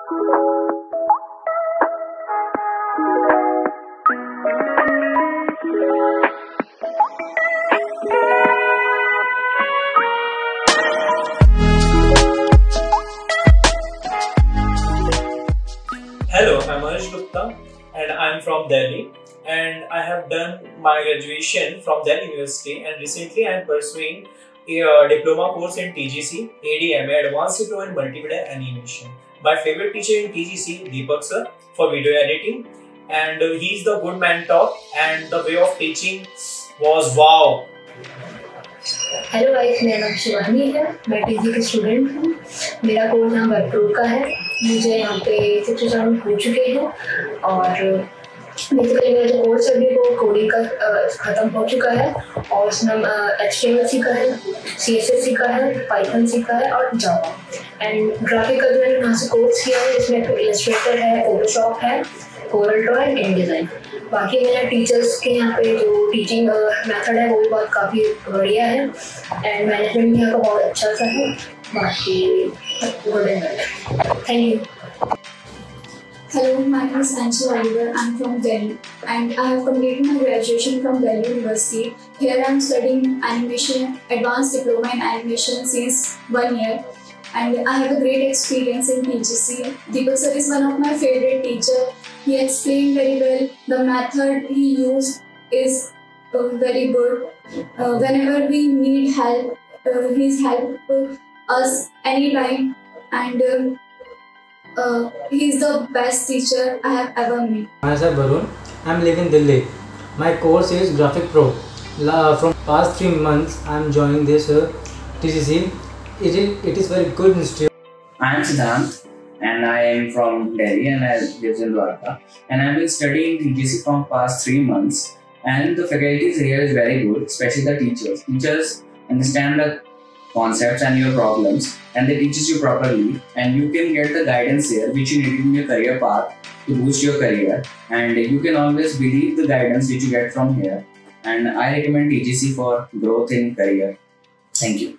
Hello, I'm Manish Gupta and I'm from Delhi, and I have done my graduation from Delhi University, and recently I'm pursuing a diploma course in TGC, ADMA, Advanced Diploma in Multimedia Animation. My favorite teacher in TGC, Deepak sir, for video editing, and he's the good mentor, and the way of teaching was wow. Hello guys, मेरा नाम शिवानी है। मैं TG की student हूँ। मेरा course यहाँ webpro का है। मुझे यहाँ पे 6 एग्जाम हो चुके हैं और बेसिकली मेरा जो कोर्स है अभी वो कोडिंग का ख़त्म हो चुका है और उसमें HTML सीखा है, CSS सीखा है, पाइथन सीखा है और जावा। एंड ग्राफिक का जो मैंने यहाँ से कोर्स किया है इसमें इलस्ट्रेटर है, फोटोशॉप है, कोरल ड्रॉ एंड InDesign। बाकी मेरे टीचर्स के यहाँ पे जो टीचिंग मेथड है वो भी बहुत काफ़ी बढ़िया है एंड मैनेजमेंट भी यहाँ का बहुत अच्छा सा है। बाकी good and well, thank you. Hello, my name is Anshul Oliver. I'm from Delhi and I have completed my graduation from Delhi University. Here I am studying animation, advanced diploma in animation since 1 year, and I have a great experience in TGC. Deepak sir is one of my favorite teachers. He explained very well. The method he used is very good. Whenever we need help, he's helped us anytime, and he's the best teacher I have ever met. Myself Varun. I'm living in Delhi. My course is Graphic Pro. From past 3 months, I'm joining this TCC. It is very good institute. I am Siddhant and I am from Delhi and I live in Dwarka. And I have been studying TGC from past 3 months. And the faculties here is very good, especially the teachers. Teachers understand the concepts and your problems, and they teaches you properly, and you can get the guidance here which you need in your career path to boost your career, and you can always believe the guidance which you get from here. And I recommend TGC for growth in career. Thank you.